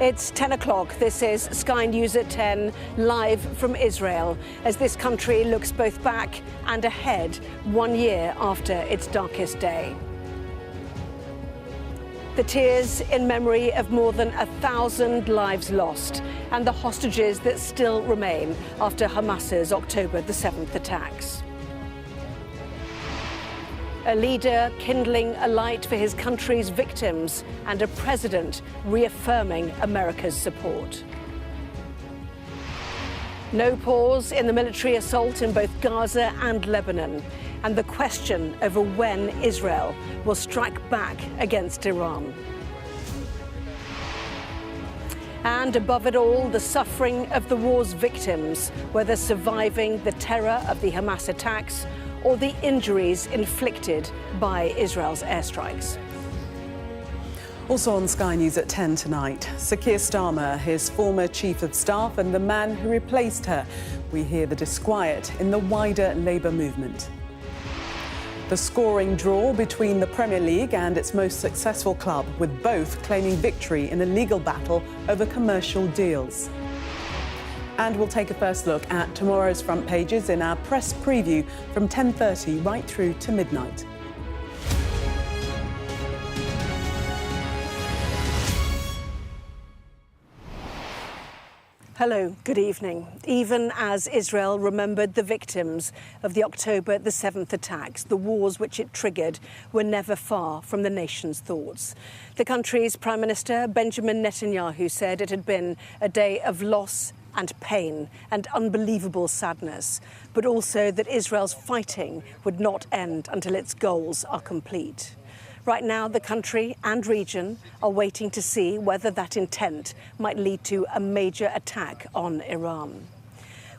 It's 10 o'clock. This is Sky News at 10, live from Israel, as this country looks both back and ahead 1 year after its darkest day. The tears in memory of more than 1,000 lives lost and the hostages that still remain after Hamas's October the 7th attacks. A leader kindling a light for his country's victims and a president reaffirming America's support. No pause in the military assault in both Gaza and Lebanon, and the question over when Israel will strike back against Iran. And above it all, the suffering of the war's victims, whether surviving the terror of the Hamas attacks or the injuries inflicted by Israel's airstrikes. Also on Sky News at 10 tonight, Sir Keir Starmer, his former chief of staff and the man who replaced her. We hear the disquiet in the wider Labour movement. The scoring draw between the Premier League and its most successful club, with both claiming victory in a legal battle over commercial deals. And we'll take a first look at tomorrow's front pages in our press preview from 10:30 right through to midnight. Hello, good evening. Even as Israel remembered the victims of the October the 7th attacks, the wars which it triggered were never far from the nation's thoughts. The country's Prime Minister, Benjamin Netanyahu, said it had been a day of loss and pain and unbelievable sadness, but also that Israel's fighting would not end until its goals are complete. Right now, the country and region are waiting to see whether that intent might lead to a major attack on Iran.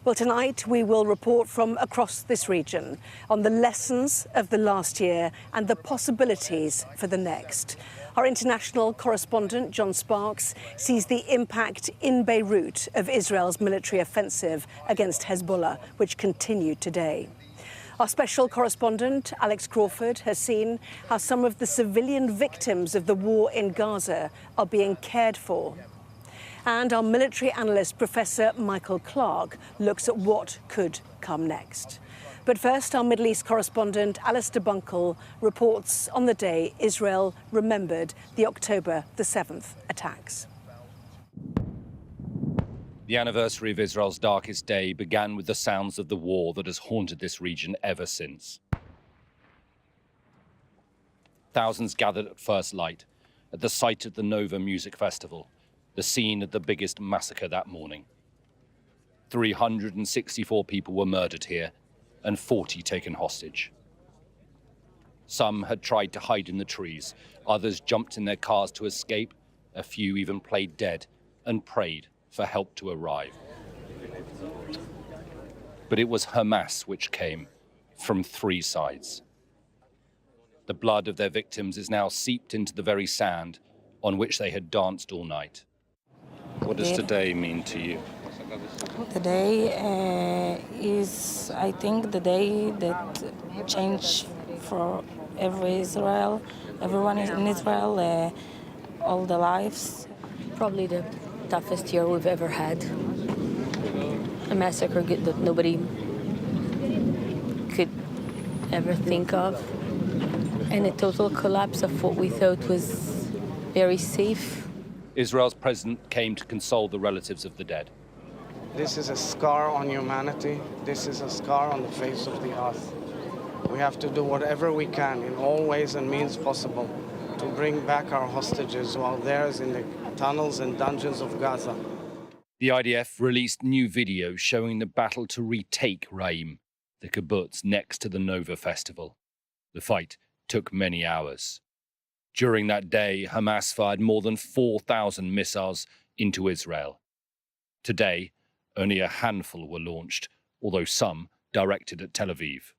Well, tonight we will report from across this region on the lessons of the last year and the possibilities for the next. Our international correspondent, John Sparks, sees the impact in Beirut of Israel's military offensive against Hezbollah, which continued today. Our special correspondent, Alex Crawford, has seen how some of the civilian victims of the war in Gaza are being cared for. And our military analyst, Professor Michael Clark, looks at what could come next. But first, our Middle East correspondent, Alistair Bunkle, reports on the day Israel remembered the October the 7th attacks. The anniversary of Israel's darkest day began with the sounds of the war that has haunted this region ever since. Thousands gathered at first light at the site of the Nova Music Festival, the scene of the biggest massacre that morning. 364 people were murdered here and 40 taken hostage. Some had tried to hide in the trees, others jumped in their cars to escape, a few even played dead and prayed for help to arrive. But it was Hamas which came from three sides. The blood of their victims is now seeped into the very sand on which they had danced all night. What does today mean to you? Today is, I think, the day that changed for everyone in Israel, all the lives. Probably the toughest year we've ever had. A massacre that nobody could ever think of. And a total collapse of what we thought was very safe. Israel's president came to console the relatives of the dead. This is a scar on humanity. This is a scar on the face of the earth. We have to do whatever we can in all ways and means possible to bring back our hostages while they're in the tunnels and dungeons of Gaza. The IDF released new videos showing the battle to retake Raim, the kibbutz next to the Nova Festival. The fight took many hours. During that day, Hamas fired more than 4,000 missiles into Israel. Today, only a handful were launched, although some directed at Tel Aviv.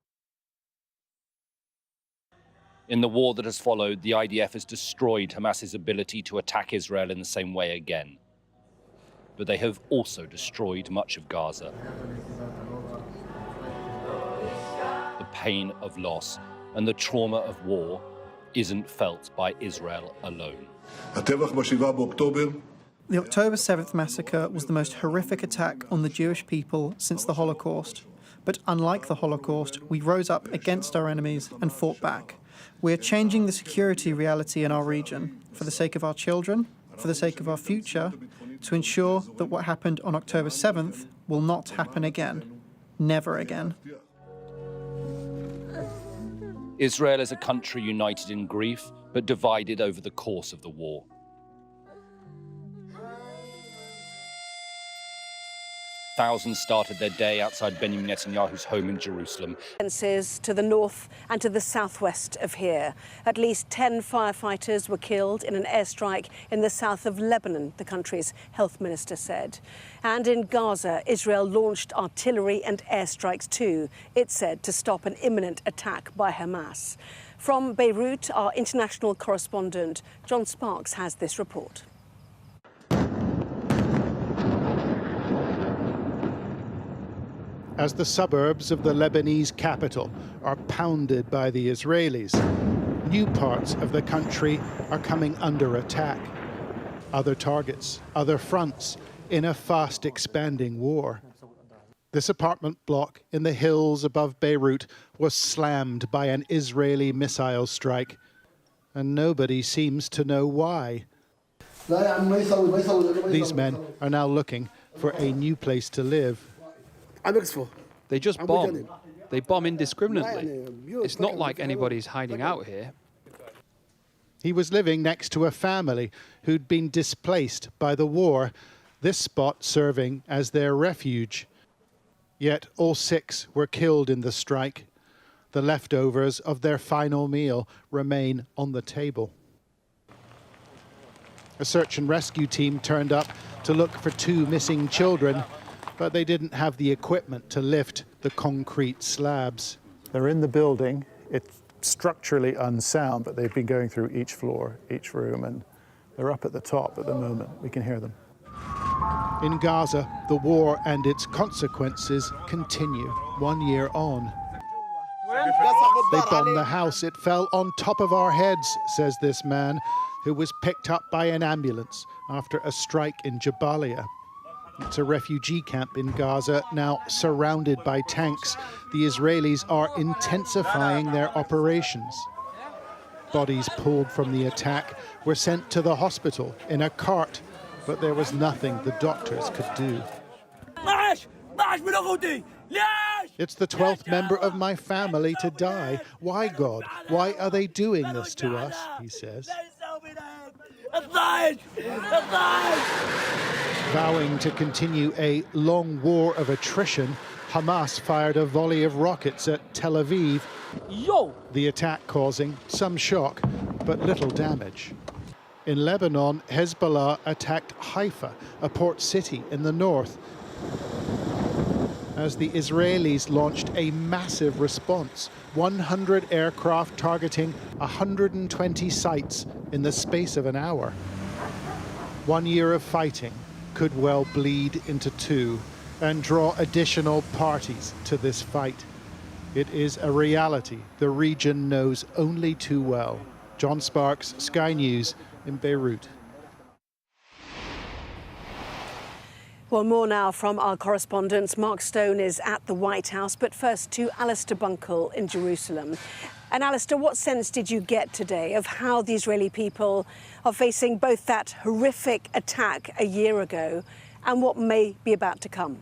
In the war that has followed, the IDF has destroyed Hamas's ability to attack Israel in the same way again. But they have also destroyed much of Gaza. The pain of loss and the trauma of war isn't felt by Israel alone. The October 7th massacre was the most horrific attack on the Jewish people since the Holocaust. But unlike the Holocaust, we rose up against our enemies and fought back. We are changing the security reality in our region for the sake of our children, for the sake of our future, to ensure that what happened on October 7th will not happen again. Never again. Israel is a country united in grief, but divided over the course of the war. Thousands started their day outside Benjamin Netanyahu's home in Jerusalem. To the north and to the southwest of here. At least 10 firefighters were killed in an airstrike in the south of Lebanon, the country's health minister said. And in Gaza, Israel launched artillery and airstrikes too, it said, to stop an imminent attack by Hamas. From Beirut, our international correspondent John Sparks has this report. As the suburbs of the Lebanese capital are pounded by the Israelis, new parts of the country are coming under attack. Other targets, other fronts in a fast expanding war. This apartment block in the hills above Beirut was slammed by an Israeli missile strike, and nobody seems to know why. These men are now looking for a new place to live. They just bomb. They bomb indiscriminately. It's not like anybody's hiding out here. He was living next to a family who'd been displaced by the war, this spot serving as their refuge. Yet all 6 were killed in the strike. The leftovers of their final meal remain on the table. A search and rescue team turned up to look for 2 missing children, but they didn't have the equipment to lift the concrete slabs. They're in the building. It's structurally unsound, but they've been going through each floor, each room, and they're up at the top at the moment. We can hear them. In Gaza, the war and its consequences continue 1 year on. They bombed the house. It fell on top of our heads, says this man, who was picked up by an ambulance after a strike in Jabalia. It's a refugee camp in Gaza, now surrounded by tanks. The Israelis are intensifying their operations. Bodies pulled from the attack were sent to the hospital in a cart, but there was nothing the doctors could do. It's the 12th member of my family to die. Why, God? Why are they doing this to us? He says. Vowing to continue a long war of attrition, Hamas fired a volley of rockets at Tel Aviv, the attack causing some shock but little damage. In Lebanon, Hezbollah attacked Haifa, a port city in the north, as the Israelis launched a massive response, 100 aircraft targeting 120 sites in the space of an hour. 1 year of fighting could well bleed into 2 and draw additional parties to this fight. It is a reality the region knows only too well. John Sparks, Sky News in Beirut. Well, more now from our correspondents. Mark Stone is at the White House, but first to Alistair Bunkle in Jerusalem. And Alistair, what sense did you get today of how the Israeli people are facing both that horrific attack a year ago and what may be about to come?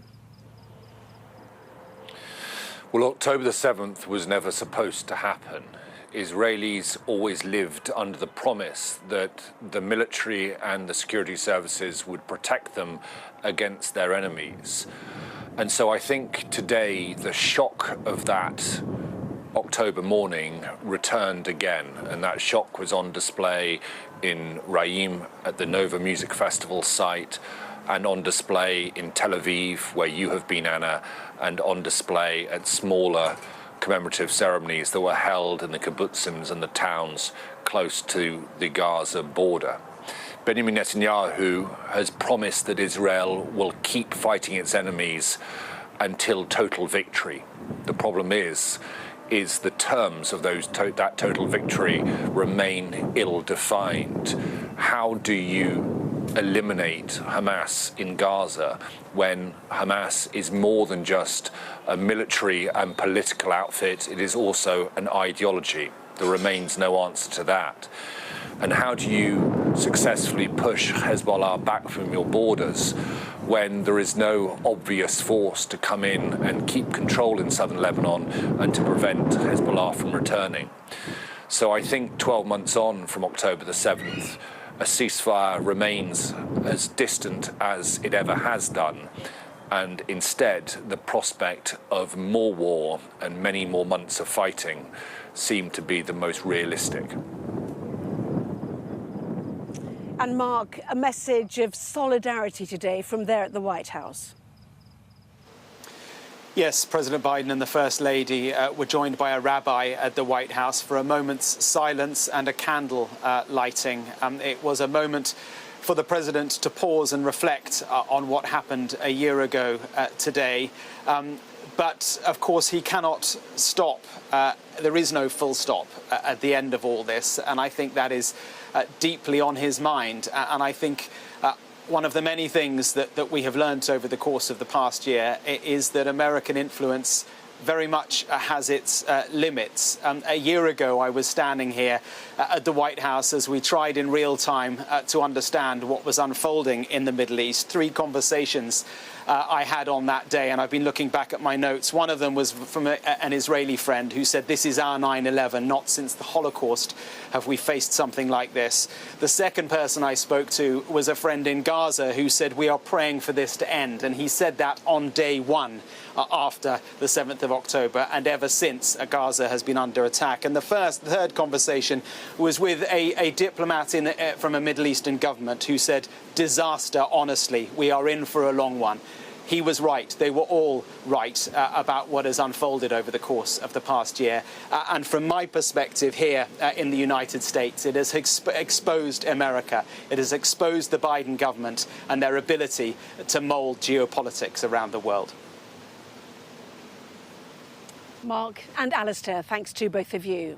Well, October the 7th was never supposed to happen. Israelis always lived under the promise that the military and the security services would protect them against their enemies. And so I think today the shock of that October morning returned again, and that shock was on display in Raim at the Nova Music Festival site, and on display in Tel Aviv, where you have been, Anna, and on display at smaller commemorative ceremonies that were held in the kibbutzim and the towns close to the Gaza border. Benjamin Netanyahu has promised that Israel will keep fighting its enemies until total victory. The problem is the terms of that total victory remain ill-defined. How do you eliminate Hamas in Gaza when Hamas is more than just a military and political outfit, it is also an ideology. There remains no answer to that. And how do you successfully push Hezbollah back from your borders when there is no obvious force to come in and keep control in southern Lebanon and to prevent Hezbollah from returning? So I think 12 months on from October the 7th, a ceasefire remains as distant as it ever has done. And instead, the prospect of more war and many more months of fighting seem to be the most realistic. And Mark, a message of solidarity today from there at the White House. Yes, President Biden and the First Lady were joined by a rabbi at the White House for a moment's silence and a candle lighting. It was a moment for the president to pause and reflect on what happened a year ago today. But, of course, he cannot stop. There is no full stop at the end of all this. And I think that is deeply on his mind. And I think one of the many things that we have learned over the course of the past year is that American influence very much has its limits. A year ago, I was standing here at the White House as we tried in real time to understand what was unfolding in the Middle East. 3 conversations I had on that day, and I've been looking back at my notes. One of them was from an Israeli friend who said, "This is our 9/11, not since the Holocaust have we faced something like this." The second person I spoke to was a friend in Gaza who said, "We are praying for this to end." And he said that on day 1 after the 7th of October, and ever since Gaza has been under attack. And the third conversation was with a diplomat from a Middle Eastern government who said, "Disaster, honestly, we are in for a long one." He was right. They were all right about what has unfolded over the course of the past year. And from my perspective here in the United States, it has exposed America. It has exposed the Biden government and their ability to mold geopolitics around the world. Mark and Alistair, thanks to both of you.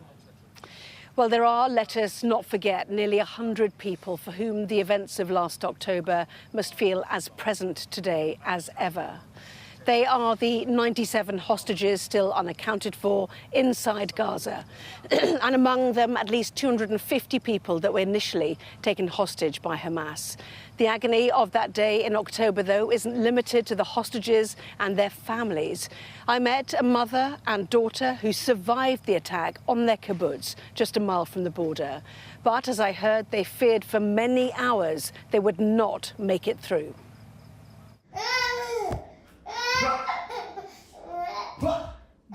Well, there are, let us not forget, nearly 100 people for whom the events of last October must feel as present today as ever. They are the 97 hostages still unaccounted for inside Gaza, and among them at least 250 people that were initially taken hostage by Hamas. The agony of that day in October, though, isn't limited to the hostages and their families. I met a mother and daughter who survived the attack on their kibbutz just a mile from the border. But as I heard, they feared for many hours they would not make it through.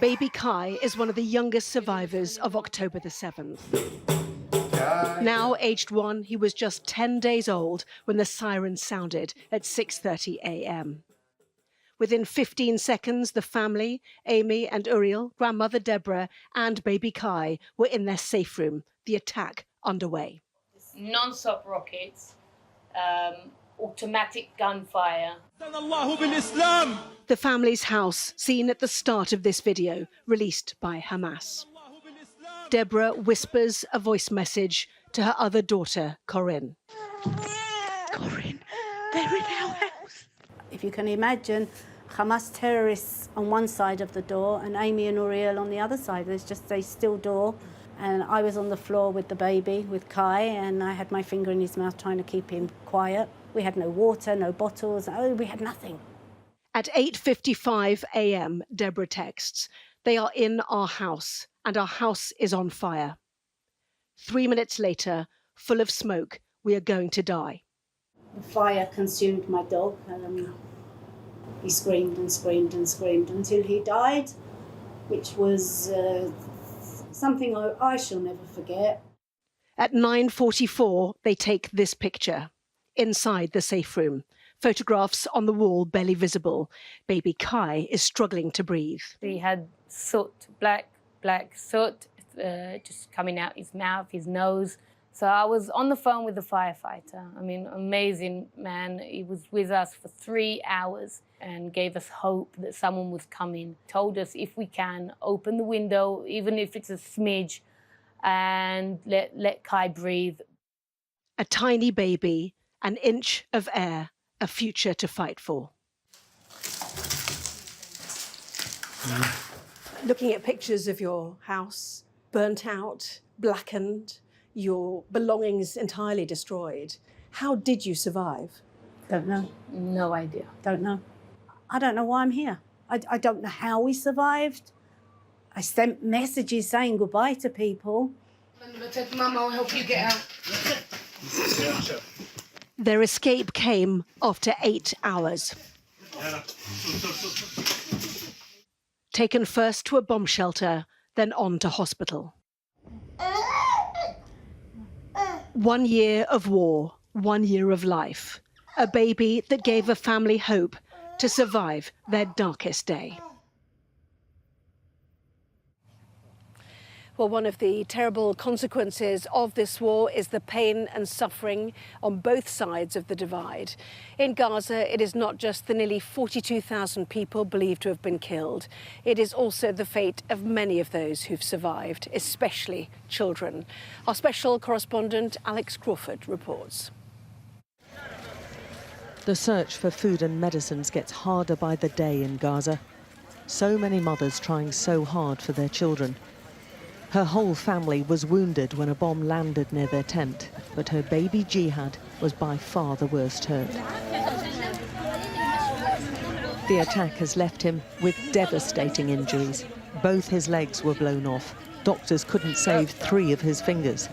Baby Kai is one of the youngest survivors of October the 7th. Now aged 1, he was just 10 days old when the siren sounded at 6:30 a.m. Within 15 seconds, the family, Amy and Uriel, grandmother Deborah and baby Kai were in their safe room, the attack underway. Non-stop rockets, automatic gunfire. The family's house, seen at the start of this video, released by Hamas. Deborah whispers a voice message to her other daughter, Corinne. Corinne, they're in our house. If you can imagine, Hamas terrorists on one side of the door and Amy and Uriel on the other side. There's just a still door. And I was on the floor with the baby, with Kai, and I had my finger in his mouth trying to keep him quiet. We had no water, no bottles, we had nothing. At 8:55 a.m., Deborah texts, "They are in our house, and our house is on fire." 3 minutes later, full of smoke, "We are going to die." The fire consumed my dog. He screamed and screamed and screamed until he died, which was something I shall never forget. At 9:44, they take this picture. Inside the safe room, photographs on the wall barely visible. Baby Kai is struggling to breathe. He had soot, black soot, just coming out his mouth, his nose. So I was on the phone with the firefighter. I mean, amazing man. He was with us for 3 hours and gave us hope that someone was coming. Told us if we can, open the window, even if it's a smidge, and let Kai breathe. A tiny baby An inch of air, a future to fight for. Looking at pictures of your house, burnt out, blackened, your belongings entirely destroyed. How did you survive? Don't know. No idea. Don't know. I don't know why I'm here. I don't know how we survived. I sent messages saying goodbye to people. Mama will help you get out. Their escape came after 8 hours. Taken first to a bomb shelter, then on to hospital. 1 year of war, 1 year of life. A baby that gave a family hope to survive their darkest day. Well, one of the terrible consequences of this war is the pain and suffering on both sides of the divide. In Gaza, it is not just the nearly 42,000 people believed to have been killed. It is also the fate of many of those who've survived, especially children. Our special correspondent, Alex Crawford, reports. The search for food and medicines gets harder by the day in Gaza. So many mothers trying so hard for their children. Her whole family was wounded when a bomb landed near their tent, but her baby Jihad was by far the worst hurt. The attack has left him with devastating injuries. Both his legs were blown off. Doctors couldn't save 3 of his fingers.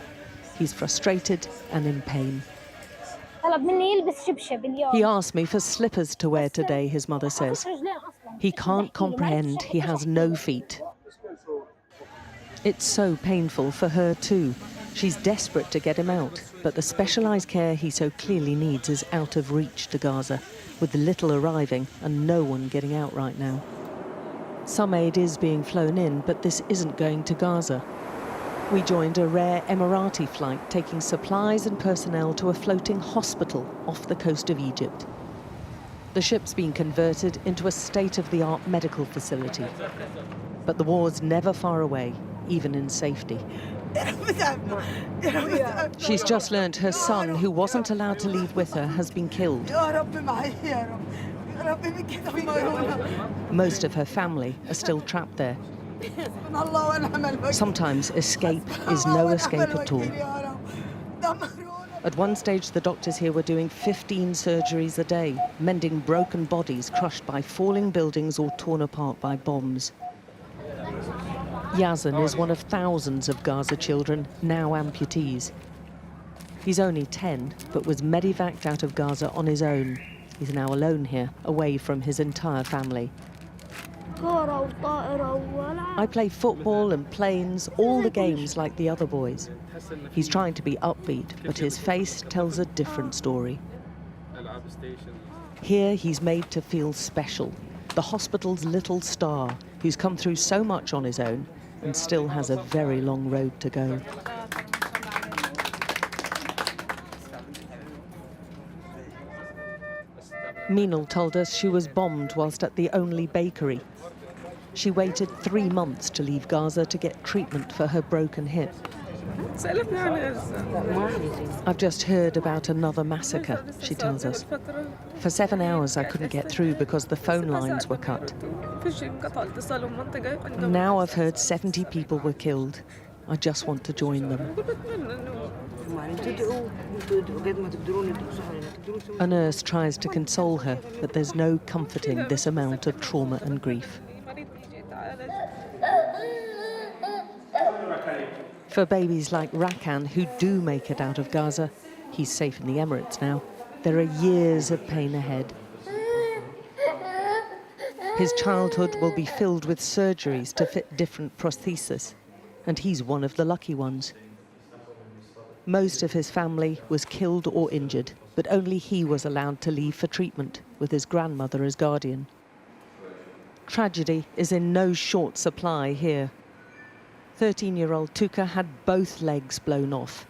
He's frustrated and in pain. He asked me for slippers to wear today, his mother says. He can't comprehend he has no feet. It's so painful for her too. She's desperate to get him out, but the specialised care he so clearly needs is out of reach to Gaza, with little arriving and no one getting out right now. Some aid is being flown in, but this isn't going to Gaza. We joined a rare Emirati flight taking supplies and personnel to a floating hospital off the coast of Egypt. The ship's been converted into a state-of-the-art medical facility. But the war's never far away, even in safety. She's just learnt her son, who wasn't allowed to leave with her, has been killed. Most of her family are still trapped there. Sometimes escape is no escape at all. At one stage, the doctors here were doing 15 surgeries a day, mending broken bodies crushed by falling buildings or torn apart by bombs. Yazan is one of thousands of Gaza children, now amputees. He's only 10, but was medevaced out of Gaza on his own. He's now alone here, away from his entire family. I play football and planes, all the games like the other boys. He's trying to be upbeat, but his face tells a different story. Here he's made to feel special, the hospital's little star, who's come through so much on his own and still has a very long road to go. Minal told us she was bombed whilst at the only bakery. She waited 3 months to leave Gaza to get treatment for her broken hip. I've just heard about another massacre, she tells us. For 7 hours I couldn't get through because the phone lines were cut. Now I've heard 70 people were killed. I just want to join them. A nurse tries to console her, but there's no comforting this amount of trauma and grief. For babies like Rakan, who do make it out of Gaza, he's safe in the Emirates now, there are years of pain ahead. His childhood will be filled with surgeries to fit different prostheses, and he's one of the lucky ones. Most of his family was killed or injured, but only he was allowed to leave for treatment, with his grandmother as guardian. Tragedy is in no short supply here. 13-year-old Tuka had both legs blown off.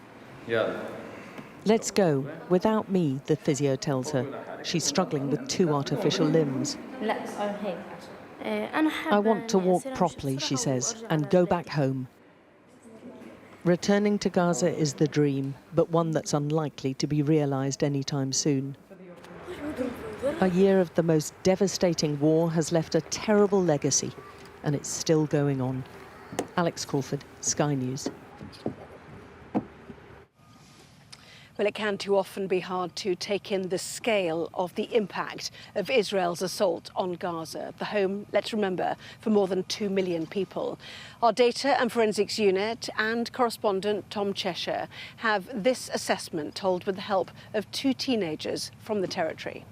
Let's go, without me, the physio tells her. She's struggling with 2 artificial limbs. I want to walk properly, she says, and go back home. Returning to Gaza is the dream, but one that's unlikely to be realised anytime soon. A year of the most devastating war has left a terrible legacy, and it's still going on. Alex Crawford, Sky News. Well, it can too often be hard to take in the scale of the impact of Israel's assault on Gaza, the home, let's remember, for more than 2 million people. Our data and forensics unit and correspondent Tom Cheshire have this assessment told with the help of 2 teenagers from the territory.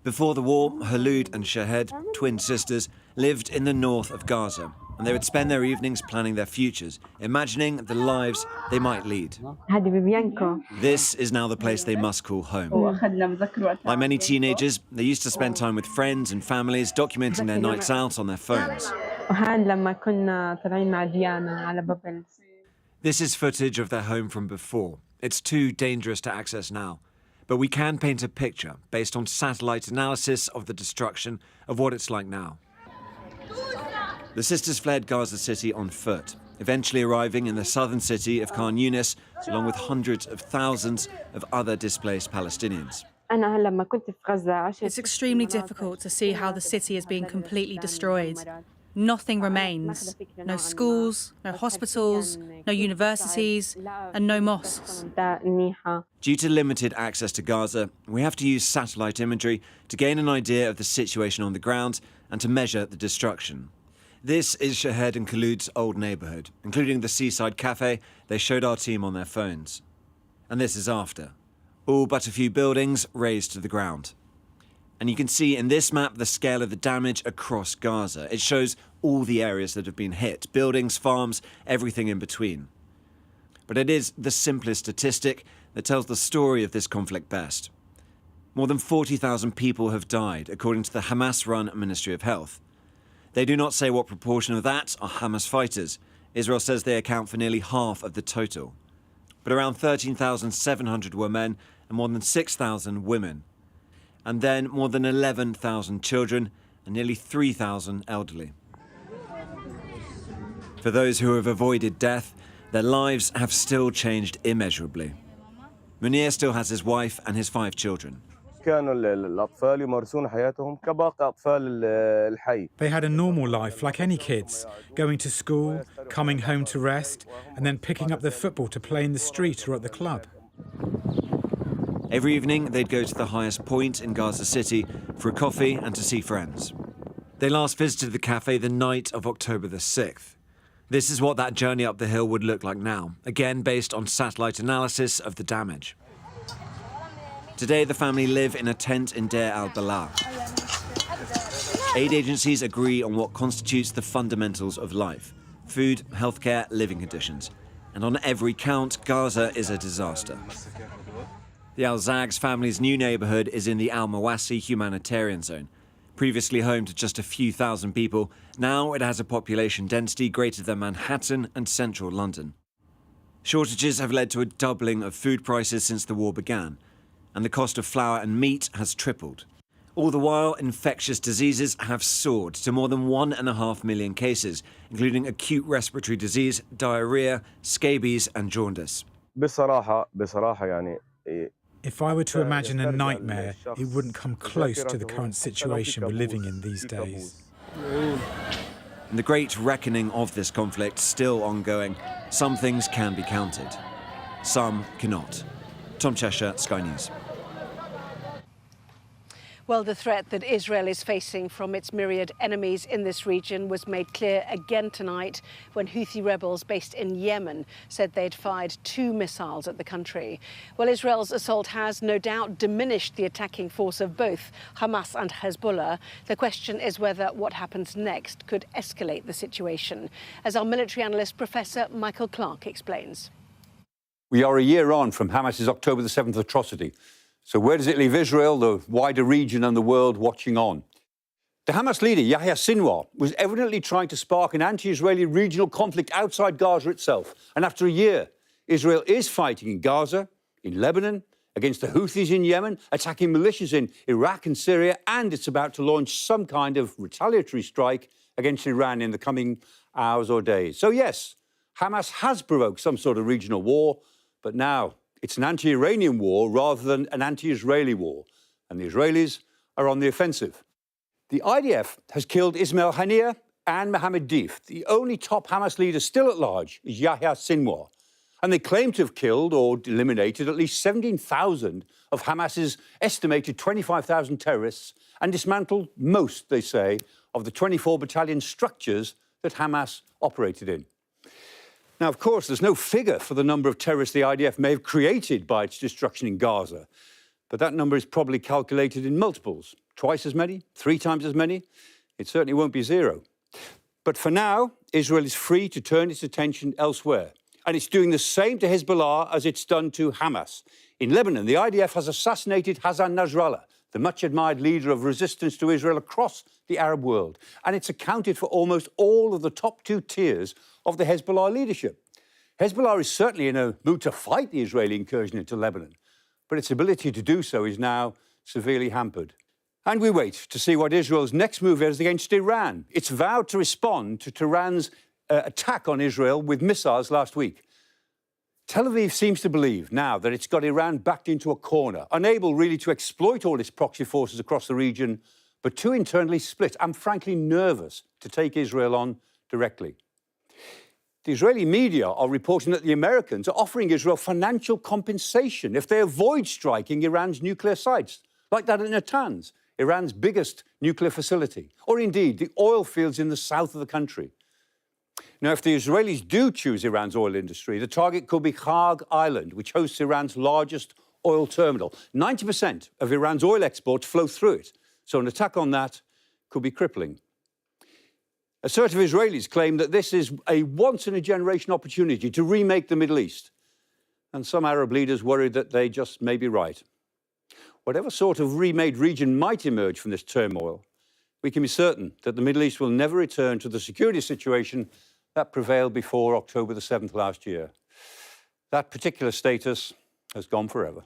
Before the war, Khaloud and Shahed, twin sisters, lived in the north of Gaza, and they would spend their evenings planning their futures, imagining the lives they might lead. This is now the place they must call home. Like many teenagers, they used to spend time with friends and families, documenting their nights out on their phones. This is footage of their home from before. It's too dangerous to access now. But we can paint a picture based on satellite analysis of the destruction of what it's like now. The sisters fled Gaza City on foot, eventually arriving in the southern city of Khan Yunis, along with hundreds of thousands of other displaced Palestinians. It's extremely difficult to see how the city is being completely destroyed. Nothing remains. No schools, no hospitals, no universities, and no mosques. Due to limited access to Gaza, we have to use satellite imagery to gain an idea of the situation on the ground and to measure the destruction. This is Shahed and Khaloud's old neighbourhood, including the seaside cafe they showed our team on their phones. And this is after. All but a few buildings razed to the ground. And you can see in this map the scale of the damage across Gaza. It shows all the areas that have been hit, buildings, farms, everything in between. But it is the simplest statistic that tells the story of this conflict best. More than 40,000 people have died, according to the Hamas-run Ministry of Health. They do not say what proportion of that are Hamas fighters. Israel says they account for nearly half of the total. But around 13,700 were men and more than 6,000 women. And then more than 11,000 children and nearly 3,000 elderly. For those who have avoided death, their lives have still changed immeasurably. Munir still has his wife and his 5 children. They had a normal life like any kids, going to school, coming home to rest, and then picking up their football to play in the street or at the club. Every evening, they'd go to the highest point in Gaza City for a coffee and to see friends. They last visited the cafe the night of October the 6th. This is what that journey up the hill would look like now, again based on satellite analysis of the damage. Today, the family live in a tent in Deir al-Balah. Aid agencies agree on what constitutes the fundamentals of life: food, healthcare, living conditions. And on every count, Gaza is a disaster. The Al-Zags family's new neighbourhood is in the Al-Mawasi humanitarian zone. Previously home to just a few thousand people, now it has a population density greater than Manhattan and central London. Shortages have led to a doubling of food prices since the war began, and the cost of flour and meat has tripled. All the while, infectious diseases have soared to more than 1.5 million cases, including acute respiratory disease, diarrhea, scabies and jaundice. If I were to imagine a nightmare, it wouldn't come close to the current situation we're living in these days. And the great reckoning of this conflict still ongoing. Some things can be counted, some cannot. Tom Cheshire, Sky News. Well, the threat that Israel is facing from its myriad enemies in this region was made clear again tonight when Houthi rebels based in Yemen said they'd fired 2 missiles at the country. Well, Israel's assault has no doubt diminished the attacking force of both Hamas and Hezbollah. The question is whether what happens next could escalate the situation, as our military analyst Professor Michael Clark explains. We are a year on from Hamas's October the 7th atrocity. So where does it leave Israel, the wider region and the world watching on? The Hamas leader, Yahya Sinwar, was evidently trying to spark an anti-Israeli regional conflict outside Gaza itself. And after a year, Israel is fighting in Gaza, in Lebanon, against the Houthis in Yemen, attacking militias in Iraq and Syria, and it's about to launch some kind of retaliatory strike against Iran in the coming hours or days. So yes, Hamas has provoked some sort of regional war, but now it's an anti-Iranian war rather than an anti-Israeli war, and the Israelis are on the offensive. The IDF has killed Ismail Haniyeh and Mohammed Deif. The only top Hamas leader still at large is Yahya Sinwar, and they claim to have killed or eliminated at least 17,000 of Hamas's estimated 25,000 terrorists and dismantled most, they say, of the 24 battalion structures that Hamas operated in. Now, of course, there's no figure for the number of terrorists the IDF may have created by its destruction in Gaza, but that number is probably calculated in multiples. Twice as many, 3 times as many. It certainly won't be 0. But for now, Israel is free to turn its attention elsewhere. And it's doing the same to Hezbollah as it's done to Hamas. In Lebanon, the IDF has assassinated Hassan Nasrallah, the much-admired leader of resistance to Israel across the Arab world. And it's accounted for almost all of the top 2 tiers of the Hezbollah leadership. Hezbollah is certainly in a mood to fight the Israeli incursion into Lebanon, but its ability to do so is now severely hampered. And we wait to see what Israel's next move is against Iran. It's vowed to respond to Tehran's attack on Israel with missiles last week. Tel Aviv seems to believe now that it's got Iran backed into a corner, unable really to exploit all its proxy forces across the region, but too internally split and frankly nervous to take Israel on directly. The Israeli media are reporting that the Americans are offering Israel financial compensation if they avoid striking Iran's nuclear sites, like that at Natanz, Iran's biggest nuclear facility, or indeed the oil fields in the south of the country. Now, if the Israelis do choose Iran's oil industry, the target could be Khag Island, which hosts Iran's largest oil terminal. 90% of Iran's oil exports flow through it, so an attack on that could be crippling. Assertive Israelis claim that this is a once-in-a-generation opportunity to remake the Middle East, and some Arab leaders worry that they just may be right. Whatever sort of remade region might emerge from this turmoil, we can be certain that the Middle East will never return to the security situation that prevailed before October the 7th last year. That particular status has gone forever.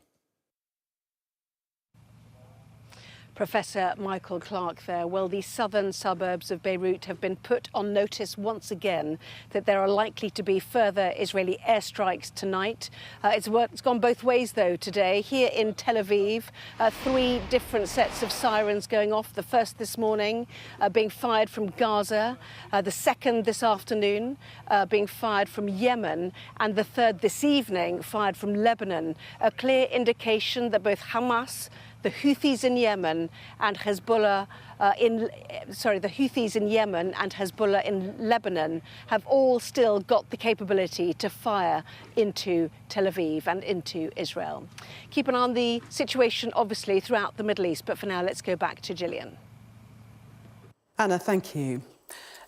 Professor Michael Clark there. Well, the southern suburbs of Beirut have been put on notice once again that there are likely to be further Israeli airstrikes tonight. It's gone both ways, though, today. Here in Tel Aviv, 3 different sets of sirens going off. The first this morning being fired from Gaza, the second this afternoon being fired from Yemen, and the third this evening fired from Lebanon. A clear indication that both Hamas, the Houthis in Yemen and Hezbollah the Houthis in Yemen and Hezbollah in Lebanon have all still got the capability to fire into Tel Aviv and into Israel. Keep an eye on the situation, obviously, throughout the Middle East, but for now, let's go back to Gillian. Anna, thank you.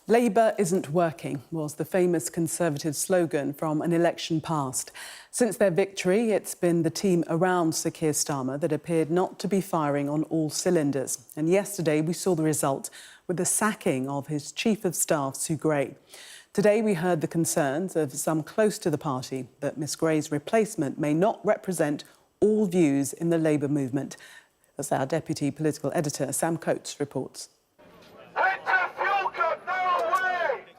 Labour isn't working was the famous Conservative slogan from an election past. Since their victory, it's been the team around Sir Keir Starmer that appeared not to be firing on all cylinders. And yesterday, we saw the result with the sacking of his Chief of Staff, Sue Gray. Today, we heard the concerns of some close to the party that Ms Gray's replacement may not represent all views in the Labour movement, as our Deputy Political Editor, Sam Coates, reports.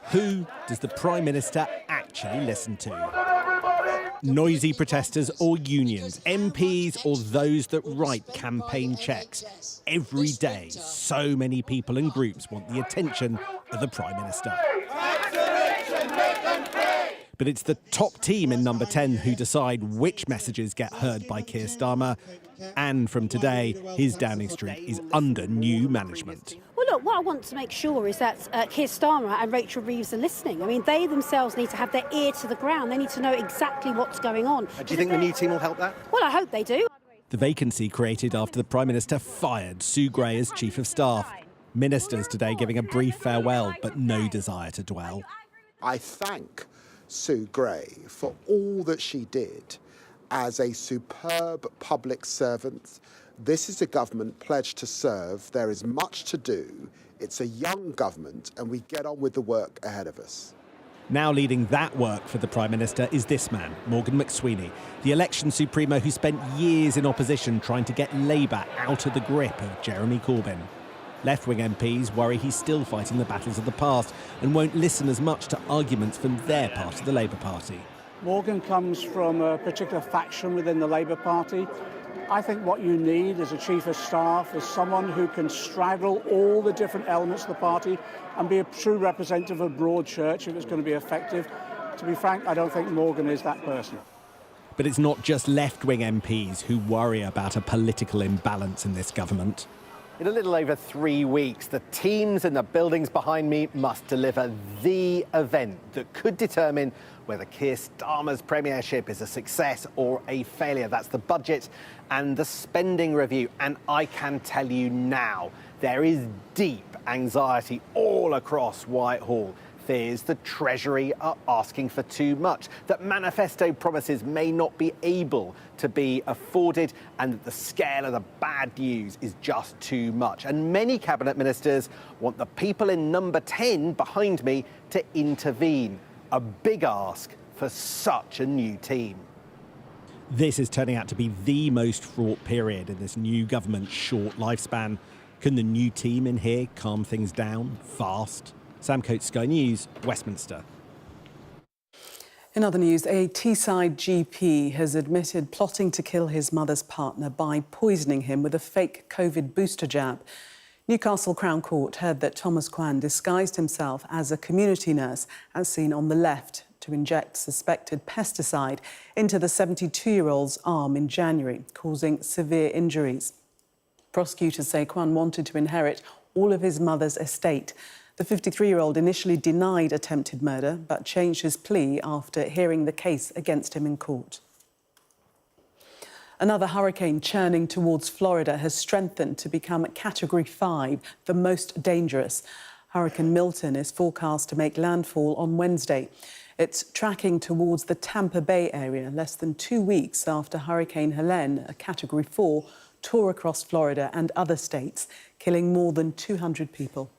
Who does the Prime Minister actually listen to? Noisy protesters or unions, MPs or those that write campaign cheques. Every day, so many people and groups want the attention of the Prime Minister. But it's the top team in Number 10 who decide which messages get heard by Keir Starmer. And from today, his Downing Street is under new management. Well, look, what I want to make sure is that Keir Starmer and Rachel Reeves are listening. I mean, they themselves need to have their ear to the ground. They need to know exactly what's going on. Do you think the new team will help that? Well, I hope they do. The vacancy created after the Prime Minister fired Sue Gray as Chief of Staff. Ministers today giving a brief farewell, but no desire to dwell. I thank Sue Gray for all that she did as a superb public servant. This is a government pledged to serve. There is much to do. It's a young government, and we get on with the work ahead of us. Now leading that work for the Prime Minister is this man, Morgan McSweeney, the election supremo who spent years in opposition trying to get Labour out of the grip of Jeremy Corbyn. Left-wing MPs worry he's still fighting the battles of the past and won't listen as much to arguments from their part of the Labour Party. Morgan comes from a particular faction within the Labour Party. I think what you need as a chief of staff is someone who can straddle all the different elements of the party and be a true representative of a broad church if it's going to be effective. To be frank, I don't think Morgan is that person. But it's not just left-wing MPs who worry about a political imbalance in this government. In a little over 3 weeks, the teams in the buildings behind me must deliver the event that could determine whether Keir Starmer's premiership is a success or a failure. That's the budget and the spending review. And I can tell you now, there is deep anxiety all across Whitehall. Fears the Treasury are asking for too much, that manifesto promises may not be able to be afforded, and that the scale of the bad news is just too much. And many cabinet ministers want the people in number 10 behind me to intervene. A big ask for such a new team. This is turning out to be the most fraught period in this new government's short lifespan. Can the new team in here calm things down fast? Sam Coates, Sky News, Westminster. In other news, a Teesside GP has admitted plotting to kill his mother's partner by poisoning him with a fake COVID booster jab. Newcastle Crown Court heard that Thomas Kwan disguised himself as a community nurse, as seen on the left, to inject suspected pesticide into the 72-year-old's arm in January, causing severe injuries. Prosecutors say Kwan wanted to inherit all of his mother's estate. The 53-year-old initially denied attempted murder, but changed his plea after hearing the case against him in court. Another hurricane churning towards Florida has strengthened to become Category 5, the most dangerous. Hurricane Milton is forecast to make landfall on Wednesday. It's tracking towards the Tampa Bay area less than 2 weeks after Hurricane Helene, a Category 4, tore across Florida and other states, killing more than 200 people.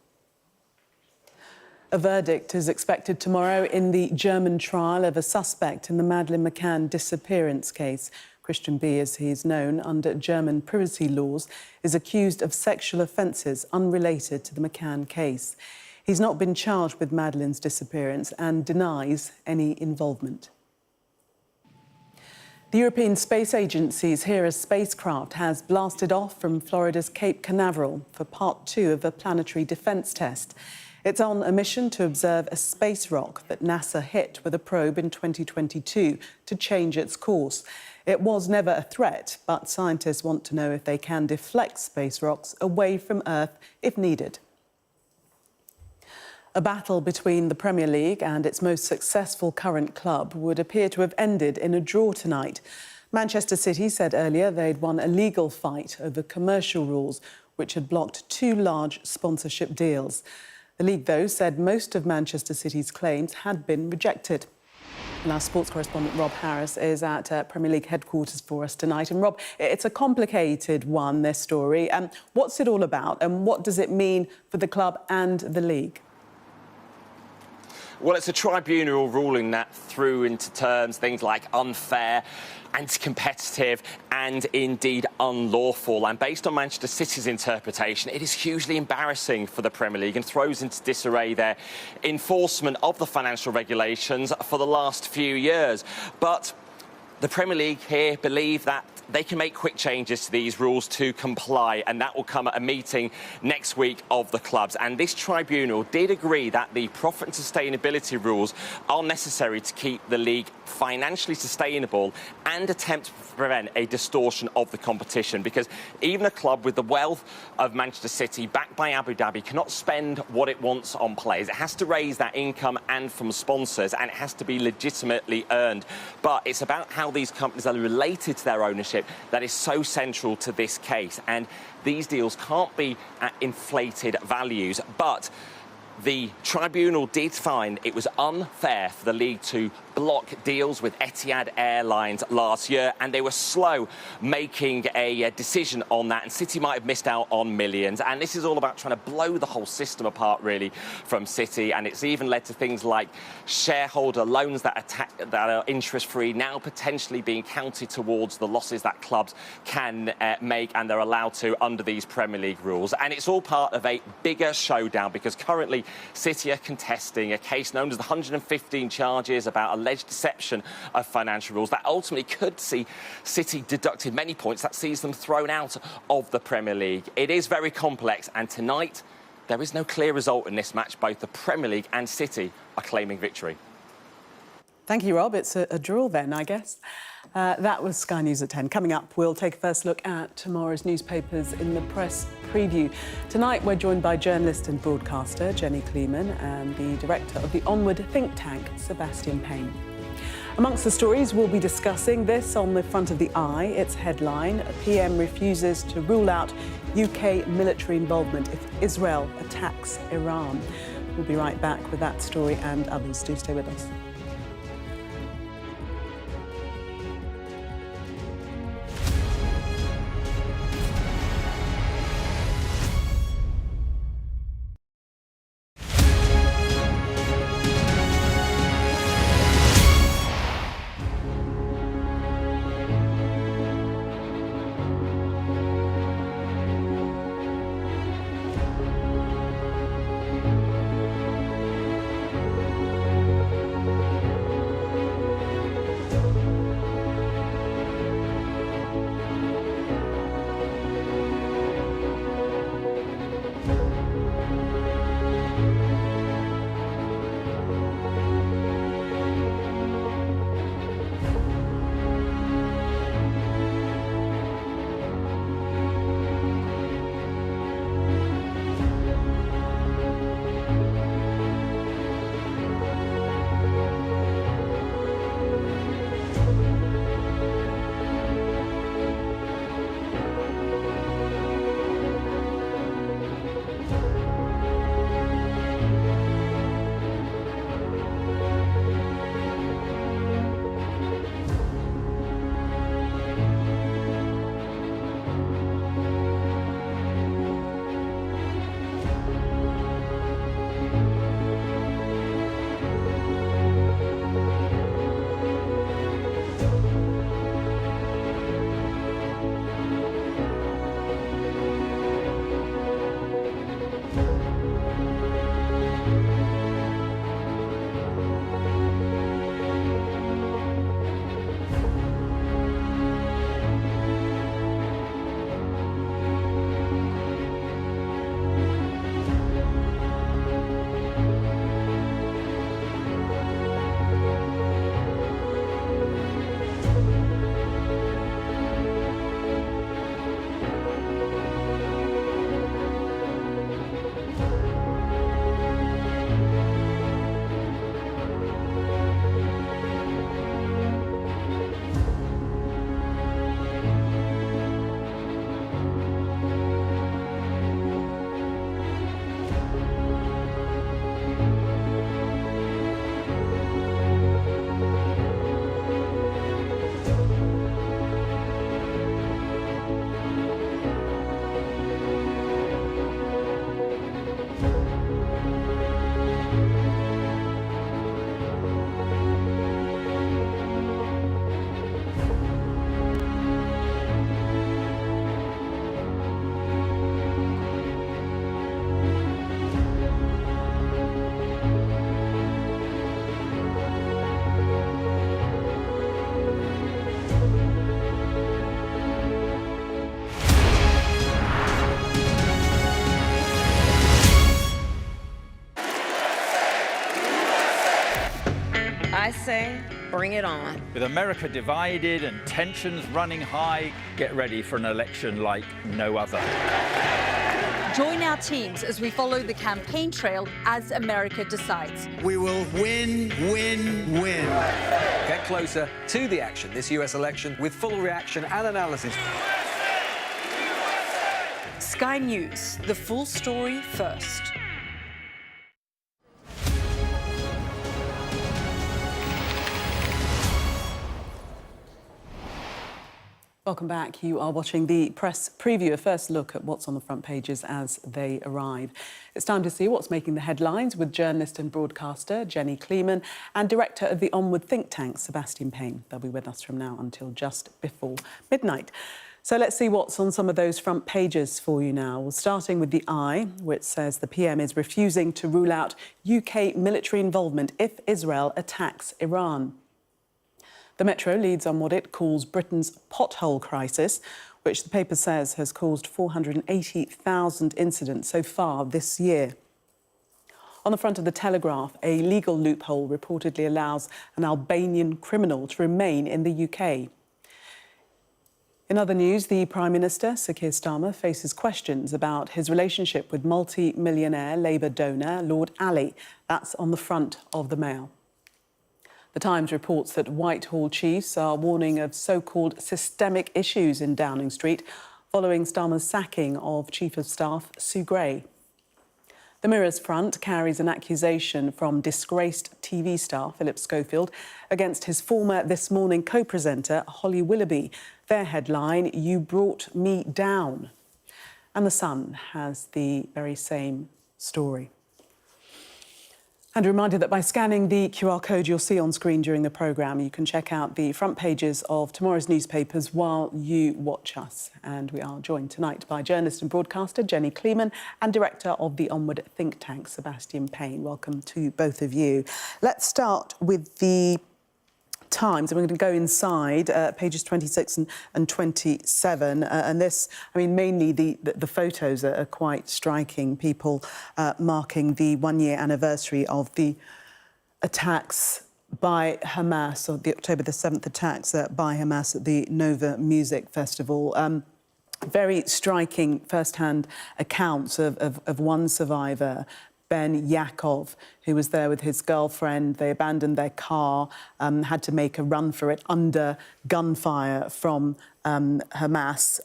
A verdict is expected tomorrow in the German trial of a suspect in the Madeleine McCann disappearance case. Christian B, as he is known under German privacy laws, is accused of sexual offences unrelated to the McCann case. He's not been charged with Madeleine's disappearance and denies any involvement. The European Space Agency's Hera spacecraft has blasted off from Florida's Cape Canaveral for part 2 of a planetary defence test. It's on a mission to observe a space rock that NASA hit with a probe in 2022 to change its course. It was never a threat, but scientists want to know if they can deflect space rocks away from Earth if needed. A battle between the Premier League and its most successful current club would appear to have ended in a draw tonight. Manchester City said earlier they'd won a legal fight over commercial rules, which had blocked 2 large sponsorship deals. The league, though, said most of Manchester City's claims had been rejected. And our sports correspondent Rob Harris is at Premier League headquarters for us tonight. And Rob, it's a complicated one, this story. What's it all about and what does it mean for the club and the league? Well, it's a tribunal ruling that threw into terms things like unfair, anti-competitive and indeed unlawful. And based on Manchester City's interpretation, it is hugely embarrassing for the Premier League and throws into disarray their enforcement of the financial regulations for the last few years. But the Premier League here believe that they can make quick changes to these rules to comply, and that will come at a meeting next week of the clubs. And this tribunal did agree that the profit and sustainability rules are necessary to keep the league financially sustainable and attempt to prevent a distortion of the competition, because even a club with the wealth of Manchester City, backed by Abu Dhabi, cannot spend what it wants on players. It has to raise that income and from sponsors, and it has to be legitimately earned. But it's about how these companies are related to their ownership that is so central to this case. And these deals can't be at inflated values, but The tribunal did find it was unfair for the league to block deals with Etihad Airlines last year, and they were slow making a decision on that, and City might have missed out on millions. And this is all about trying to blow the whole system apart, really, from City, and it's even led to things like shareholder loans that are interest-free now potentially being counted towards the losses that clubs can make, and they're allowed to under these Premier League rules. And it's all part of a bigger showdown, because currently City are contesting a case known as the 115 charges about alleged deception of financial rules that ultimately could see City deducted many points that sees them thrown out of the Premier League. It is very complex, and tonight there is no clear result in this match. Both the Premier League and City are claiming victory. Thank you, Rob. It's a draw then, I guess. That was Sky News at 10. Coming up, we'll take a first look at tomorrow's newspapers in the press preview. Tonight, we're joined by journalist and broadcaster Jenny Kleeman and the director of the Onward think tank, Sebastian Payne. Amongst the stories we'll be discussing, this on the front of the Eye, its headline: a PM refuses to rule out UK military involvement if Israel attacks Iran. We'll be right back with that story and others. Do stay with us. I say, bring it on. With America divided and tensions running high, get ready for an election like no other. Join our teams as we follow the campaign trail as America decides. We will win, win, win. Get closer to the action this US election with full reaction and analysis. Sky News, the full story first. Welcome back. You are watching the press preview, a first look at what's on the front pages as they arrive. It's time to see what's making the headlines with journalist and broadcaster Jenny Kleeman and director of the Onward think tank, Sebastian Payne. They'll be with us from now until just before midnight. So let's see what's on some of those front pages for you now. Well, starting with the Eye, which says the PM is refusing to rule out UK military involvement if Israel attacks Iran. The Metro leads on what it calls Britain's pothole crisis, which the paper says has caused 480,000 incidents so far this year. On the front of the Telegraph, a legal loophole reportedly allows an Albanian criminal to remain in the UK. In other news, the Prime Minister, Sir Keir Starmer, faces questions about his relationship with multi-millionaire Labour donor Lord Ali. That's on the front of the Mail. The Times reports that Whitehall chiefs are warning of so-called systemic issues in Downing Street following Starmer's sacking of Chief of Staff Sue Gray. The Mirror's front carries an accusation from disgraced TV star Philip Schofield against his former This Morning co-presenter Holly Willoughby. Their headline, "You Brought Me Down." And The Sun has the very same story. And a reminder that by scanning the QR code you'll see on screen during the programme, you can check out the front pages of tomorrow's newspapers while you watch us. And we are joined tonight by journalist and broadcaster Jenny Kleeman and director of the Onward think tank, Sebastian Payne. Welcome to both of you. Let's start with the Times, and we're going to go inside pages 26 and 27. And this, I mean, mainly the photos are quite striking. People marking the one-year anniversary of the attacks by Hamas, or the October the 7th attacks by Hamas at the Nova Music Festival. Very striking first-hand accounts of one survivor, Ben Yakov, who was there with his girlfriend. They abandoned their car, had to make a run for it under gunfire from Hamas,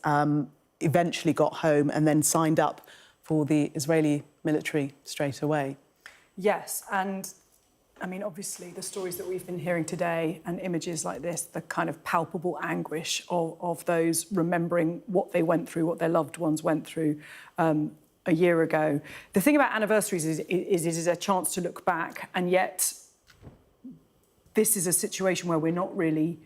eventually got home and then signed up for the Israeli military straight away. Yes, and I mean, obviously, the stories that we've been hearing today and images like this, the kind of palpable anguish of those remembering what they went through, what their loved ones went through a year ago. The thing about anniversaries is it is a chance to look back, and yet this is a situation where we're not really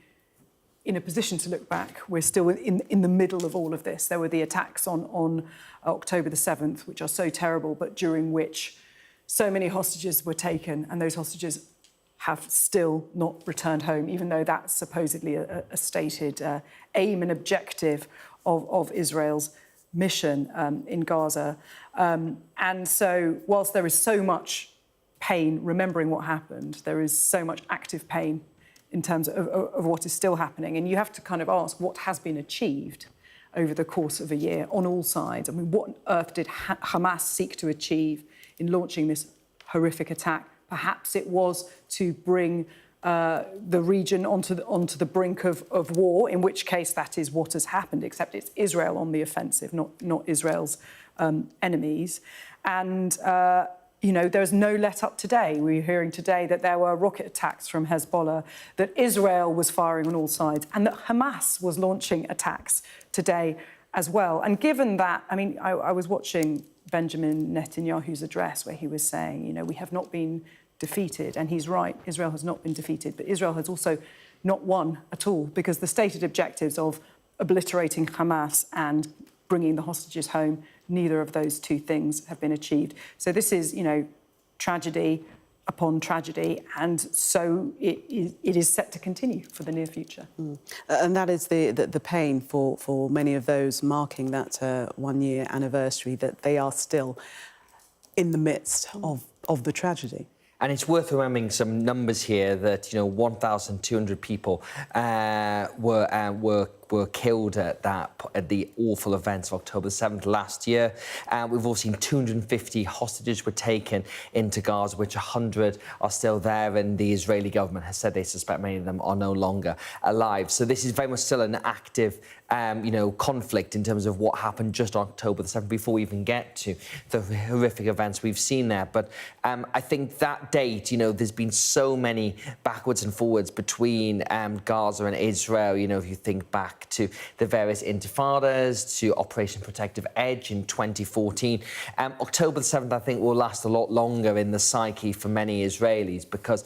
in a position to look back. We're still in the middle of all of this. There were the attacks on October the 7th, which are so terrible, but during which so many hostages were taken, and those hostages have still not returned home, even though that's supposedly a stated aim and objective of Israel's mission in Gaza. And so whilst there is so much pain remembering what happened, there is so much active pain in terms of what is still happening. And you have to kind of ask what has been achieved over the course of a year on all sides. I mean, what on earth did Hamas seek to achieve in launching this horrific attack? Perhaps it was to bring the region onto the brink of war, in which case that is what has happened, except it's Israel on the offensive, not Israel's enemies. And, you know, there's no let-up today. We're hearing today that there were rocket attacks from Hezbollah, that Israel was firing on all sides, and that Hamas was launching attacks today as well. And given that, I mean, I was watching Benjamin Netanyahu's address where he was saying, you know, we have not been defeated, and he's right, Israel has not been defeated, but Israel has also not won at all, because the stated objectives of obliterating Hamas and bringing the hostages home, neither of those two things have been achieved. So this is, you know, tragedy upon tragedy, and so it is set to continue for the near future. And that is the pain for many of those marking that one-year anniversary, that they are still in the midst of the tragedy. And it's worth remembering some numbers here that, you know, 1,200 people were killed at the awful events of October 7th last year. We've also seen 250 hostages were taken into Gaza, which 100 are still there, and the Israeli government has said they suspect many of them are no longer alive. So this is very much still an active conflict in terms of what happened just on October the 7th before we even get to the horrific events we've seen there. But I think that date, you know, there's been so many backwards and forwards between Gaza and Israel. You know, if you think back back to the various intifadas, to Operation Protective Edge in 2014. October the 7th, I think, will last a lot longer in the psyche for many Israelis because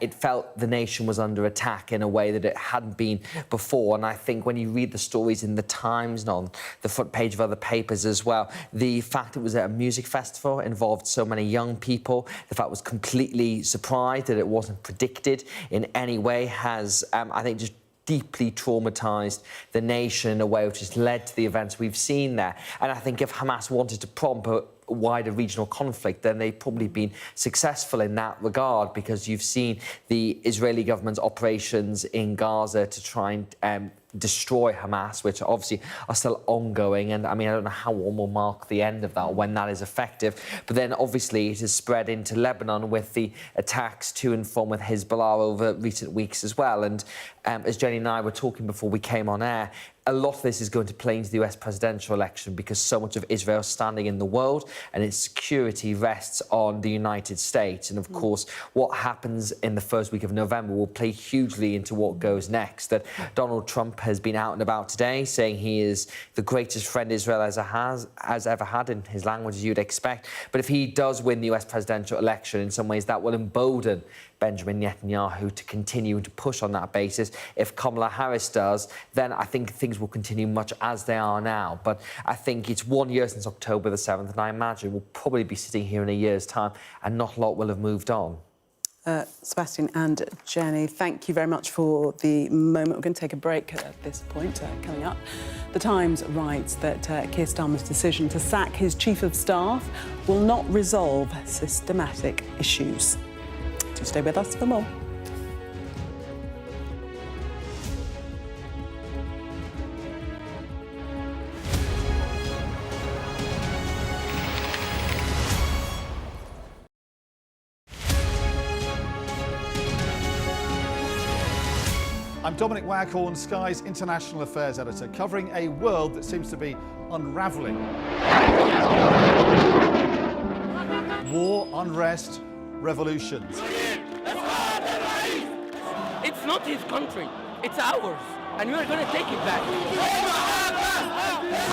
it felt the nation was under attack in a way that it hadn't been before. And I think when you read the stories in the Times and on the front page of other papers as well, the fact it was at a music festival involved so many young people, the fact it was completely surprised that it wasn't predicted in any way has, I think, just deeply traumatised the nation in a way which has led to the events we've seen there. And I think if Hamas wanted to prompt a wider regional conflict, then they've probably been successful in that regard, because you've seen the Israeli government's operations in Gaza to try and destroy Hamas, which obviously are still ongoing. And I mean, I don't know how one will mark the end of that or when that is effective. But then obviously it has spread into Lebanon with the attacks to and from with Hezbollah over recent weeks as well. And as Jenny and I were talking before we came on air, a lot of this is going to play into the US presidential election because so much of Israel's standing in the world and its security rests on the United States. And of course, what happens in the first week of November will play hugely into what goes next. That Donald Trump has been out and about today saying he is the greatest friend Israel has ever had, in his language, as you'd expect. But if he does win the US presidential election, in some ways that will embolden Benjamin Netanyahu to continue to push on that basis. If Kamala Harris does, then I think things will continue much as they are now. But I think it's 1 year since October the 7th, and I imagine we'll probably be sitting here in a year's time and not a lot will have moved on. Sebastian and Jenny, thank you very much for the moment. We're going to take a break at this point, coming up. The Times writes that Keir Starmer's decision to sack his chief of staff will not resolve systematic issues. So stay with us for more. I'm Dominic Waghorn, Sky's International Affairs Editor, covering a world that seems to be unravelling. War, unrest, revolutions. It's not his country, it's ours, and we're going to take it back.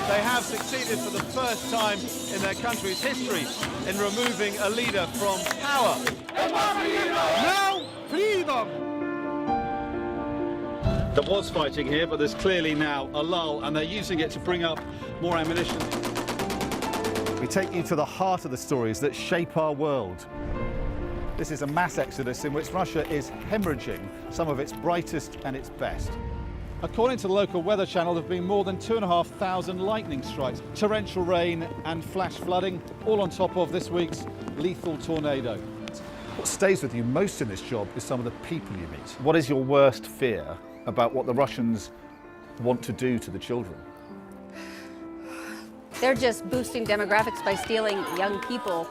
They have succeeded for the first time in their country's history in removing a leader from power. Now, freedom! There was fighting here, but there's clearly now a lull, and they're using it to bring up more ammunition. We take you to the heart of the stories that shape our world. This is a mass exodus in which Russia is hemorrhaging some of its brightest and its best. According to the local weather channel, there have been more than 2,500 lightning strikes, torrential rain and flash flooding, all on top of this week's lethal tornado. What stays with you most in this job is some of the people you meet. What is your worst fear about what the Russians want to do to the children? They're just boosting demographics by stealing young people.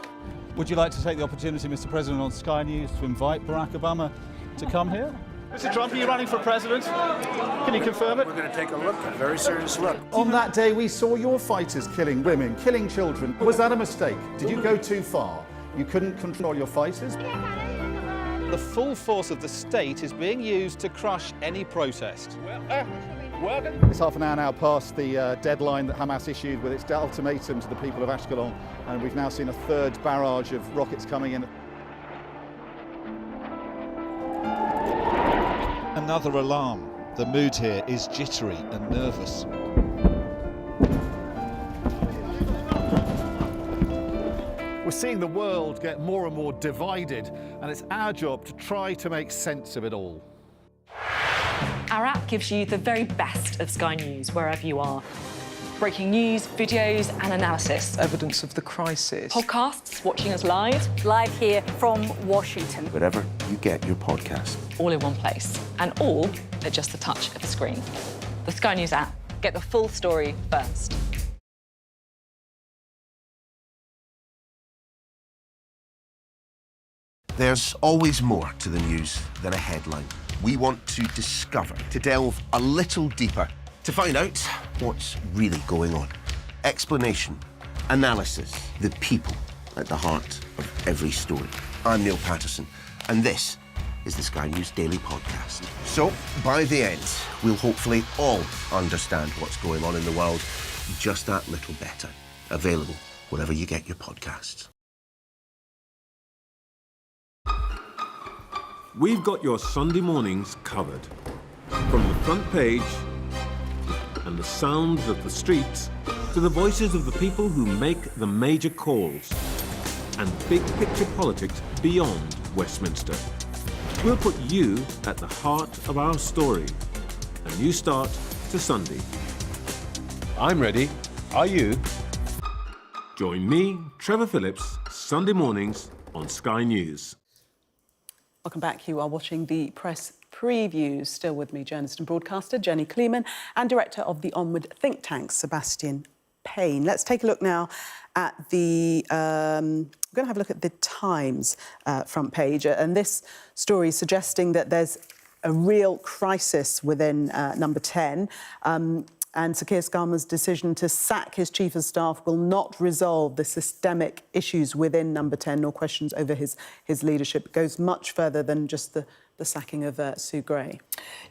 Would you like to take the opportunity, Mr. President, on Sky News to invite Barack Obama to come here? Mr. Trump, are you running for president? Can you confirm it? We're going to take a look, a very serious look. On that day, we saw your fighters killing women, killing children. Was that a mistake? Did you go too far? You couldn't control your fighters? The full force of the state is being used to crush any protest. It's half an hour now past the deadline that Hamas issued with its ultimatum to the people of Ashkelon, and we've now seen a third barrage of rockets coming in. Another alarm. The mood here is jittery and nervous. We're seeing the world get more and more divided, and it's our job to try to make sense of it all. Our app gives you the very best of Sky News wherever you are. Breaking news, videos and analysis. Evidence of the crisis. Podcasts, watching us live. Live here from Washington. Wherever you get your podcast. All in one place. And all at just the touch of a screen. The Sky News app. Get the full story first. There's always more to the news than a headline. We want to discover, to delve a little deeper, to find out what's really going on. Explanation, analysis, the people at the heart of every story. I'm Neil Patterson, and this is the Sky News Daily Podcast. So, by the end, we'll hopefully all understand what's going on in the world just that little better. Available wherever you get your podcasts. We've got your Sunday mornings covered. From the front page and the sounds of the streets to the voices of the people who make the major calls and big picture politics beyond Westminster. We'll put you at the heart of our story. A new start to Sunday. I'm ready. Are you? Join me, Trevor Phillips, Sunday mornings on Sky News. Welcome back. You are watching the press previews. Still with me, journalist and broadcaster Jenny Kleeman and director of the Onward think tank, Sebastian Payne. Let's take a look now at the... we're going to have a look at the Times front page. And this story is suggesting that there's a real crisis within Number 10. And Sir Keir Starmer's decision to sack his chief of staff will not resolve the systemic issues within Number 10, nor questions over his leadership. It goes much further than just the sacking of Sue Gray.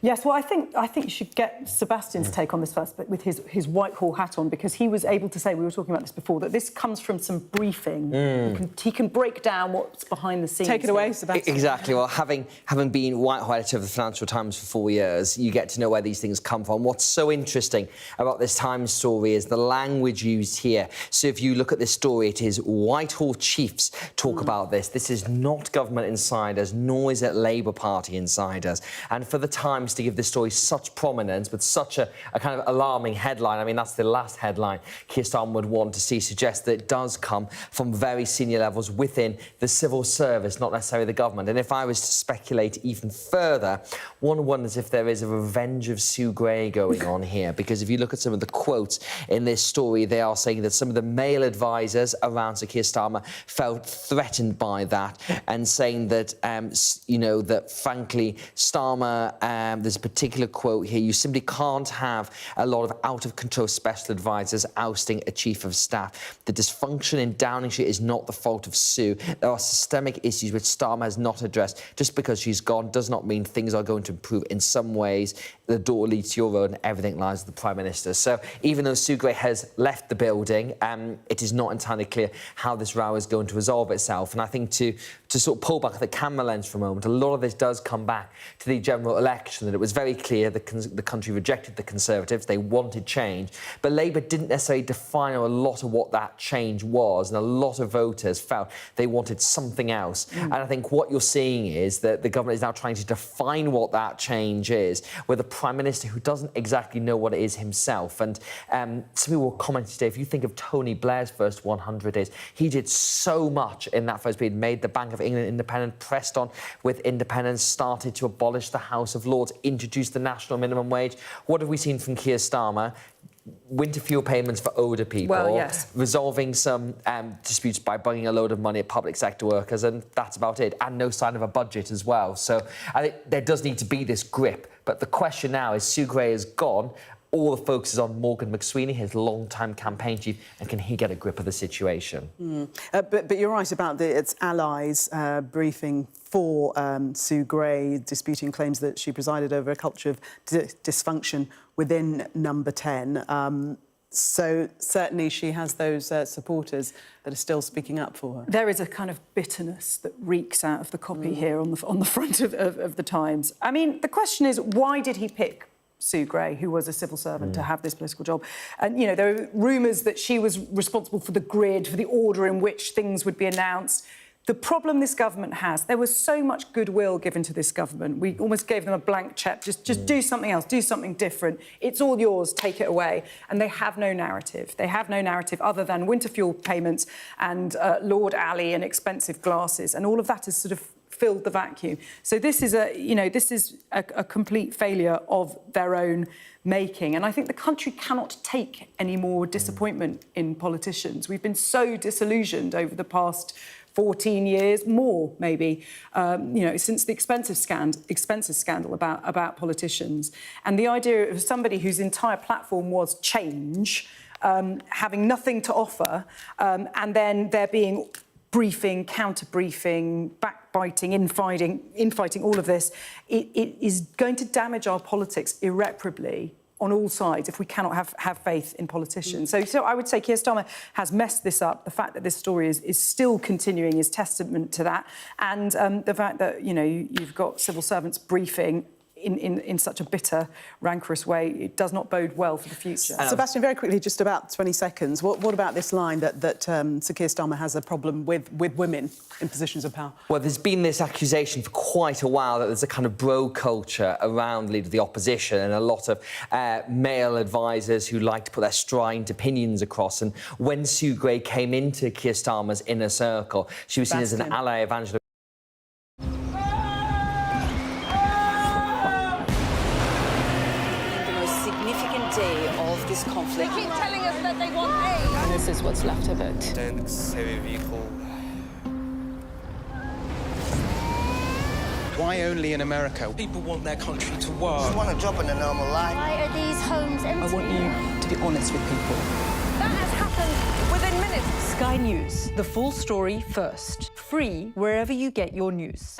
Yes, well, I think you should get Sebastian's take on this first, but with his Whitehall hat on, because he was able to say, we were talking about this before, that this comes from some briefing. He can break down what's behind the scenes. Take it away, Sebastian. Exactly. Well, having been Whitehall editor of the Financial Times for 4 years, you get to know where these things come from. What's so interesting about this Times story is the language used here. So if you look at this story, it is Whitehall chiefs talk about this. This is not government insiders, nor is it Labour Party insiders. And for the Times to give this story such prominence with such a kind of alarming headline, I mean, that's the last headline Keir Starmer would want to see, suggests that it does come from very senior levels within the civil service, not necessarily the government. And if I was to speculate even further, one wonders if there is a revenge of Sue Gray going on here, because if you look at some of the quotes in this story, they are saying that some of the male advisors around Sir Keir Starmer felt threatened by that, and saying that, you know, that frankly, Starmer, there's a particular quote here, you simply can't have a lot of out-of-control special advisors ousting a chief of staff. The dysfunction in Downing Street is not the fault of Sue. There are systemic issues which Starmer has not addressed. Just because she's gone does not mean things are going to improve. In some ways, the door leads to your road and everything lies with the Prime Minister. So even though Sue Gray has left the building, it is not entirely clear how this row is going to resolve itself. And I think to sort of pull back the camera lens for a moment, a lot of this does come back to the general election, that it was very clear the country rejected the Conservatives, they wanted change, but Labour didn't necessarily define a lot of what that change was, and a lot of voters felt they wanted something else. And I think what you're seeing is that the government is now trying to define what that change is, with a Prime Minister who doesn't exactly know what it is himself. And some people were commenting today, if you think of Tony Blair's first 100 days, he did so much in that first period, made the Bank of England independent, pressed on with independence, started to abolish the House of Lords, introduced the national minimum wage. What have we seen from Keir Starmer? Winter fuel payments for older people, well, yes. Resolving some disputes by bunging a load of money at public sector workers, and that's about it. And no sign of a budget as well. So I think there does need to be this grip. But the question now is, Sue Gray is gone. All the focus is on Morgan McSweeney, his long-time campaign chief, and can he get a grip of the situation? But you're right about its allies briefing for Sue Gray, disputing claims that she presided over a culture of dysfunction within Number 10. So certainly she has those supporters that are still speaking up for her. There is a kind of bitterness that reeks out of the copy here on the front of the Times. I mean, the question is, why did he pick Sue Gray, who was a civil servant, to have this political job? And, you know, there are rumours that she was responsible for the grid, for the order in which things would be announced. The problem this government has, there was so much goodwill given to this government. We almost gave them a blank cheque. Just do something else, do something different. It's all yours, take it away. And they have no narrative. They have no narrative other than winter fuel payments and Lord Alley and expensive glasses. And all of that has sort of filled the vacuum. So this is a complete failure of their own making. And I think the country cannot take any more disappointment in politicians. We've been so disillusioned over the past 14 years, more maybe, since the expensive scandal about politicians. And the idea of somebody whose entire platform was change, having nothing to offer, and then there being briefing, counter-briefing, backed backbiting, infighting, all of this, it is going to damage our politics irreparably on all sides if we cannot have faith in politicians. So I would say Keir Starmer has messed this up. The fact that this story is still continuing is testament to that. And the fact that, you know, you've got civil servants briefing in such a bitter, rancorous way, it does not bode well for the future. Sebastian, very quickly, just about 20 seconds. What about this line that Sir Keir Starmer has a problem with women in positions of power? Well, there's been this accusation for quite a while that there's a kind of bro culture around Leader of the Opposition and a lot of male advisors who like to put their strident opinions across. And when Sue Gray came into Keir Starmer's inner circle, she was seen as an ally of Angela. Day of this conflict. They keep telling us that they want aid. And this is what's left of it. Why only in America? People want their country to work. Just want a job in a normal life. Why are these homes empty? I want you to be honest with people. That has happened within minutes. Sky News, the full story first. Free wherever you get your news.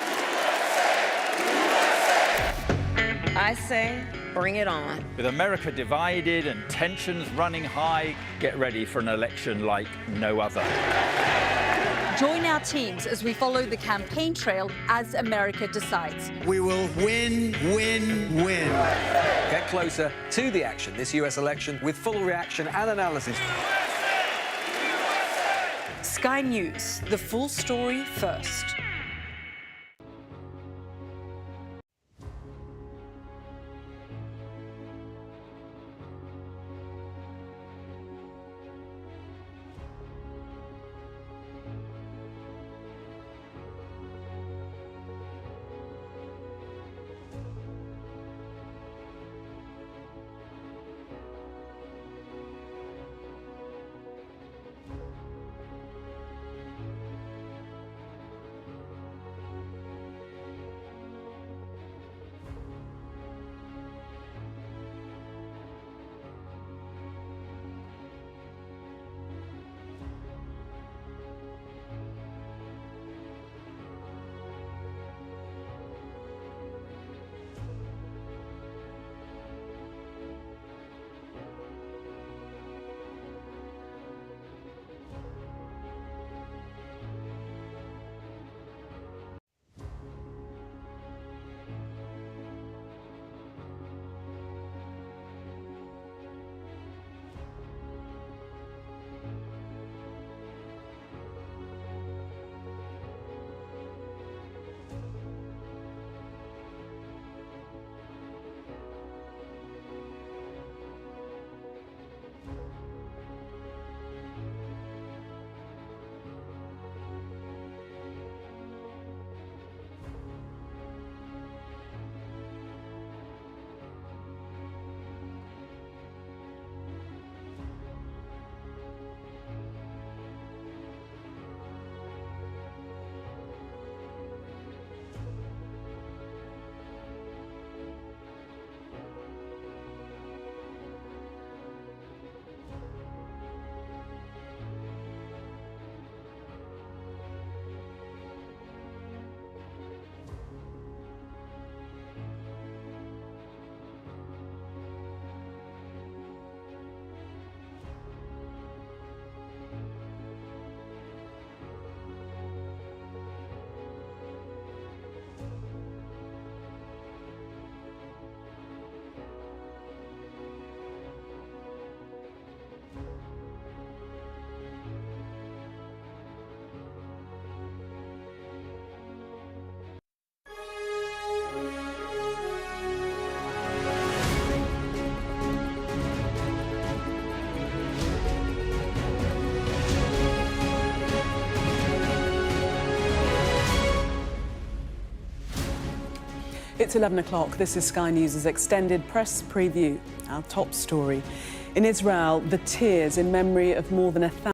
I say, bring it on. With America divided and tensions running high, get ready for an election like no other. Join our teams as we follow the campaign trail as America decides. We will win, win, win. Get closer to the action this US election with full reaction and analysis. Sky News, the full story first. It's 11 o'clock. This is Sky News' extended press preview. Our top story. In Israel, the tears in memory of more than 1,000